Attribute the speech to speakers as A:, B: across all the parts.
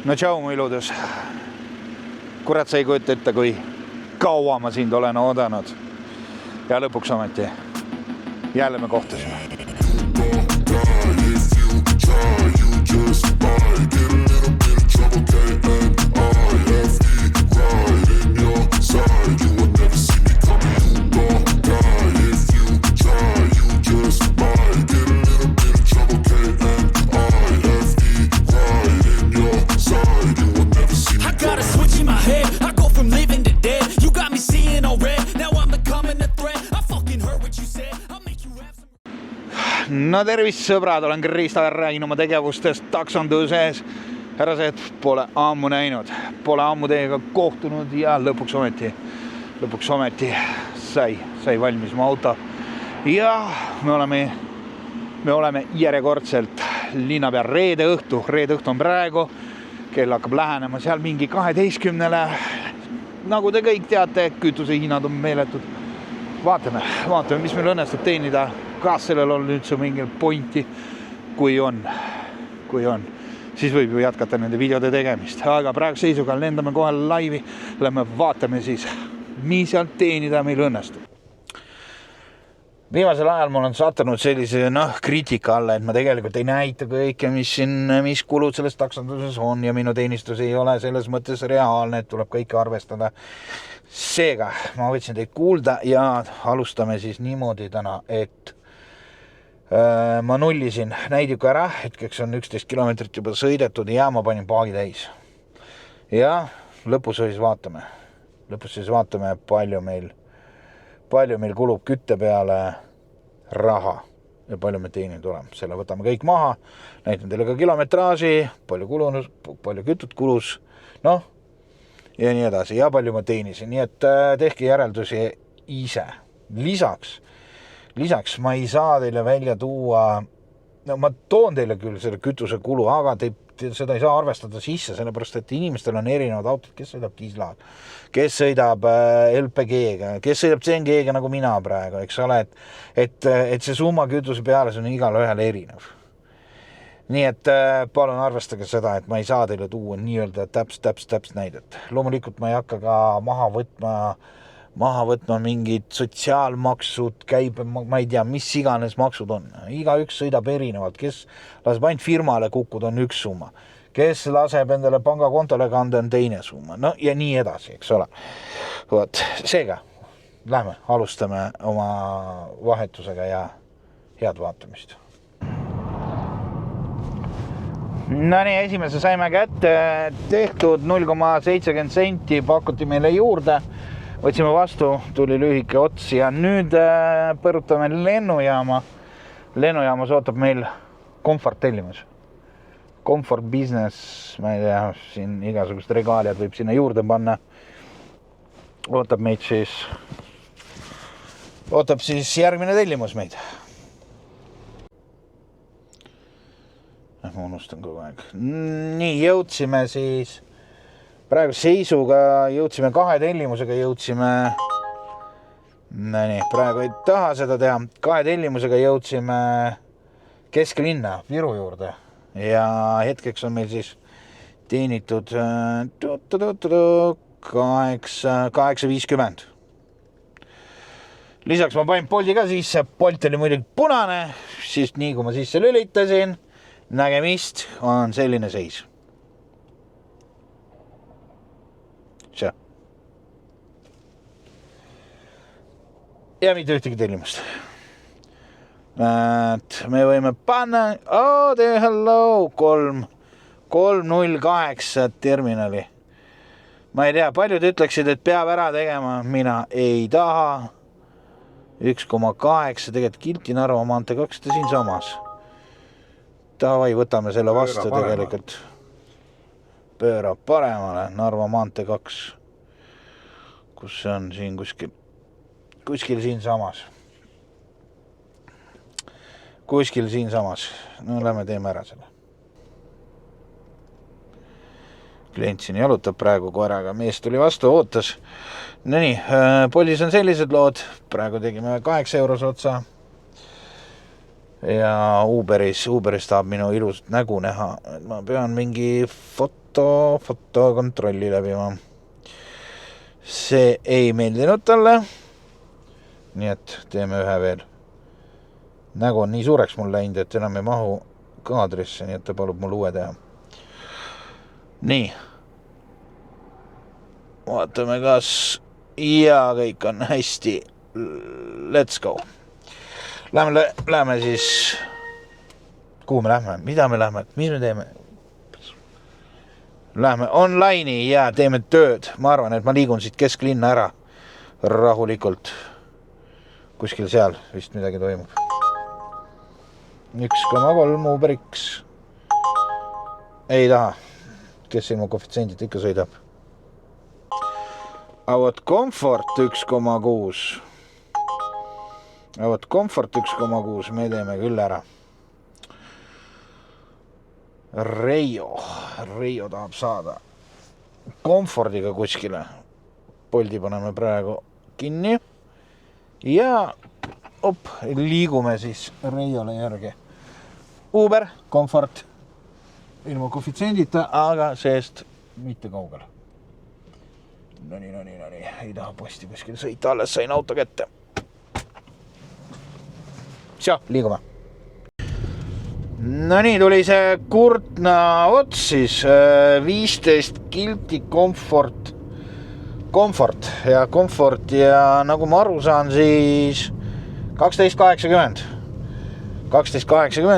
A: No tšau, mu iludus. Kurat, sa ei kujuta ette, kui kaua ma sind olen oodanud. Ja lõpuks ometi jälle me kohtusime. No tervist sõbrad, olen Kristofer, räägin oma tegevustest taksonduses. Härrased pole ammu näinud, pole ammu teiega kohtunud ja lõpuks ometi sai valmis mu auto. Ja me oleme järjekordselt linna peal reede õhtu on praegu, kell hakkab lähenema seal mingi 12-le. Nagu te kõik teate, kütuse hinnad on meeletud. Vaatame, mis meil õnnestub teenida. Kas sellel on üldse mingil pointi, kui on, siis võib ju jätkata nende videode tegemist. Aga praegu seisuga lendame kohe laivi, lähme vaatame siis, mis sealt teenida meil õnnestub. Viimasel ajal mul on sattunud sellise kriitika alla, et ma tegelikult ei näita kõike, mis kulud selles taksonduses on ja minu teenistus ei ole selles mõttes reaalne, et tuleb kõike arvestada. Seega, ma võtsin teid kuulda ja alustame siis niimoodi täna, et ma nullisin näidiku ära, hetkeks on 11 kilomeetrit juba sõidetud ja ma panin paagi täis. Ja lõpus siis vaatame, palju meil kulub kütte peale raha ja palju me teenid oleme. Selle võtame kõik maha, näitan teile ka kilometraaži, palju kütut kulus, ja nii edasi, ja palju ma teenisin. Nii et tehke järeldusi ise. Lisaks ma ei saa teile välja tuua, ma toon teile küll selle kütuse kulu, aga seda ei saa arvestada sisse, sellepärast, et inimestel on erinevad autod, kes sõidab diislaga, kes sõidab LPG-ga, kes sõidab CNG-ga nagu mina praegu, eks ole, et see summa kütuse peale on igal ühel erinev. Nii et palun arvestage seda, et ma ei saa teile tuua nii-öelda täpselt näidet. Loomulikult ma ei hakka ka maha võtma mingid sotsiaalmaksud, ma ei tea, mis iganes maksud on. Iga üks sõidab erinevalt, kes laseb ainult firmale kukkuda on üks summa, kes laseb endale pangakontole kanda on teine summa, ja nii edasi, eks ole. Seega, lähme, alustame oma vahetusega ja head vaatamist. Nii, esimese saime kätte, tehtud 0,70 senti, pakuti meile juurde. Võtsime vastu, tuli lühike ots ja nüüd põrutame lennujaama. Lennujaamas ootab meil Comfort tellimus. Comfort Business, ma ei tea, siin igasugust regaaliad võib sinna juurde panna. Ootab siis järgmine tellimus meid. Ma unustan kogu aeg. Nii, jõudsime siis... Praegu seisuga jõudsime 2 tellimusega, praegu ei taha seda teha, 2 tellimusega jõudsime kesklinna Viru juurde ja hetkeks on meil siis teenitud 8.50. Lisaks ma panin Bolti ka sisse, Bolt oli muidugi punane, siis nii kui ma sisse lülitasin, nägemist on selline seis. Ja mitte ühtegi tellimust. Me võime panna, hello, 308 terminali. Ma ei tea, paljud ütleksid, et peab ära tegema, mina ei taha. 1,8, tegelikult kilti Narva maantee 2 siin samas. Davai, võtame selle vastu tegelikult. Pööra paremale, Narva maantee 2. Kus see on siin kuskil siin samas. Lähme teeme ära selle. Klient siin jalutab praegu koeraga, mees tuli vastu, ootas. Nii, Polis on sellised lood, praegu tegime 8 euros otsa. ja Uberis tahab minu ilusat nägu näha, et ma pean mingi fotokontrolli läbima. See ei meeldinud talle, nii et teeme ühe veel. Nägu on nii suureks mul läinud, et enam ei mahu kaadrisse, nii et ta palub mul uue teha. Nii. Vaatame, kas kõik on hästi. Let's go. Lähme siis. Kuhu me lähme? Mida me lähme? Mis me teeme? Lähme online'i ja teeme tööd. Ma arvan, et ma liigun siit kesklinna ära rahulikult. Kuskil seal vist midagi toimub. 1,3 Uber X. Ei taha. Kes ilma koefitsendit ikka sõidab? Avot Comfort 1,6. Avot Comfort 1,6. Me teeme küll ära. Reio tahab saada Comfortiga kuskile. Bolti paneme praegu kinni. Ja liigume siis Reiole järgi. Uber, Comfort. Ilma koefitsendita, aga seest mitte kaugel. Nonii. Ei taha posti kuskil sõita, alles sain auto kätte. Liigume. Nonii, tuli see Kurtna ots siis 15 kilti Comfort ja nagu ma aru saan, siis 12,80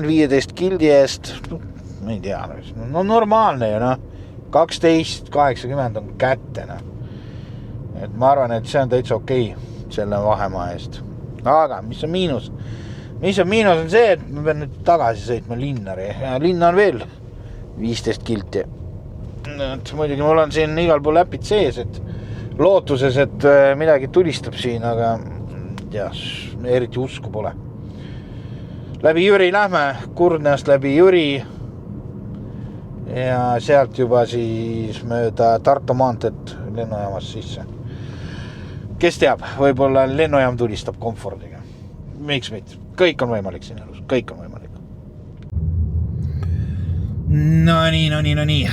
A: 15 kildi eest, ma ei tea, no normaalne ju 12,80 on kätte. Et ma arvan, et see on täitsa okei selle vahemaa eest. Aga mis on miinus? Mis on miinus on see, et ma pean nüüd tagasi sõitma linnari. Ja linna on veel 15 kilti. Muidugi mul on siin igal pool äpid sees, et lootuses, et midagi tulistab siin, aga eriti usku pole. Läbi Jüri lähme, Kurnast läbi Jüri ja sealt juba siis mööda Tartu maanteed lennujaamas sisse. Kes teab, võib-olla lennujaam tulistab Comfortiga. Miks mitte? Kõik on võimalik siin elus, kõik on võimalik. Nonii.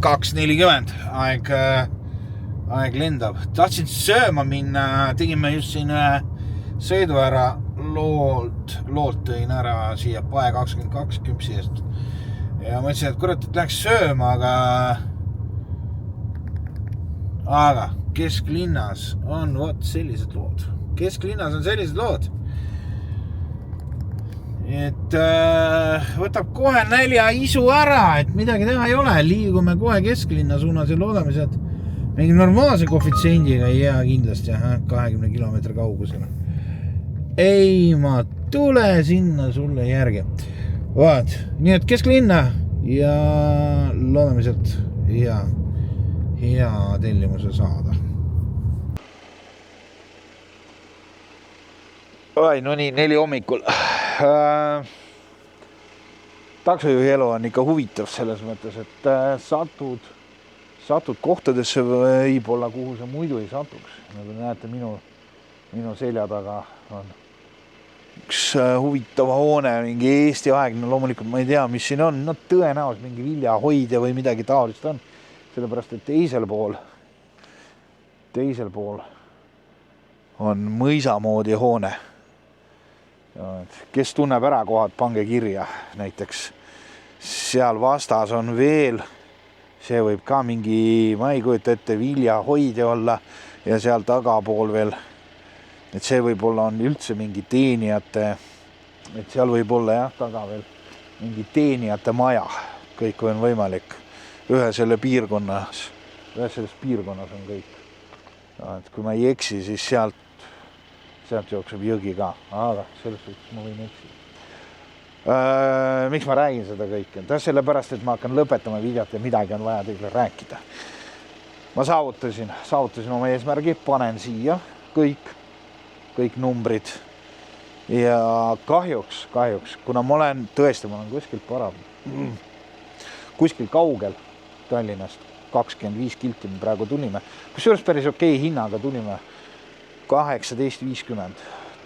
A: 2:40. Aeg lendab. Tahtsin sööma minna, tegime just siin sõidu ära loolt tõin ära siia Pae 22 küpsi eest. Ja mõtlesin, et kurat, et läheks sööma, aga kesklinnas on sellised lood. Kesklinnas on sellised lood. Et võtab kohe nälja isu ära, et midagi teha ei ole. Liigume kohe kesklinna suunas ja loodame sealt mingi normaalse koefitsendiga ei jää kindlasti 20 kilomeetri kaugusele. Ei, ma tule sinna sulle järgi. Vaat, nii et kesklinna ja loodame sealt hea tellimuse saada. No nii, 4 hommikul. Taksojuhi elu on ikka huvitav selles mõttes, et satud kohtadesse võib-olla, kuhu sa muidu ei satuks. Nagu näete, minu selja taga on üks huvitava hoone, mingi Eesti aegne, loomulikult ma ei tea, mis siin on. No tõenäoliselt mingi viljahoidja või midagi taolist on. Sellepärast, et teisel pool on mõisamoodi hoone. Kes tunneb ära kohad, pange kirja näiteks. Seal vastas on veel, see võib ka mingi, ma ei kujuta ette, viljahoidja olla ja seal tagapool veel, et see võib-olla on üldse mingi teenijate, et seal võib olla taga veel mingi teenijate maja, kõik on võimalik. Ühes selles piirkonnas on kõik. Et kui ma ei eksi, siis sealt jookseb jõgi ka, aga selles suhtes ma võin eksida. Miks ma räägin seda kõike? Sellepärast, et ma hakkan lõpetama videot ja midagi on vaja teile rääkida. Ma saavutasin oma eesmärgi, panen siia kõik numbrid ja kahjuks, kuna ma olen kuskil kaugel Tallinnast, 25 kilti me praegu tulime, kusjuures päris okei hinnaga tulime 18.50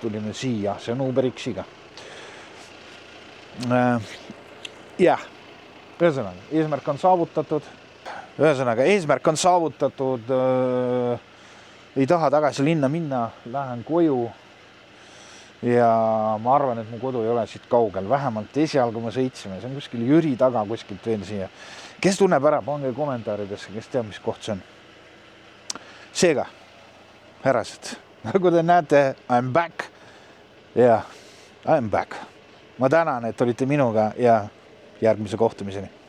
A: tulime siia, see on Uber X-iga. jah, ühesõnaga, eesmärk on saavutatud, ei taha tagasi linna minna, lähen koju ja ma arvan, et mu kodu ei ole siit kaugel, vähemalt esialgu me sõitsime, see on kuskil Jüri taga kuskilt veel siia. Kes tunneb ära, pange kommentaaridesse, kes teab, mis koht see on. Seega, härrased, nagu te näete, I'm back. Yeah, I'm back. Ma tänan, et olite minuga ja järgmise kohtumiseni.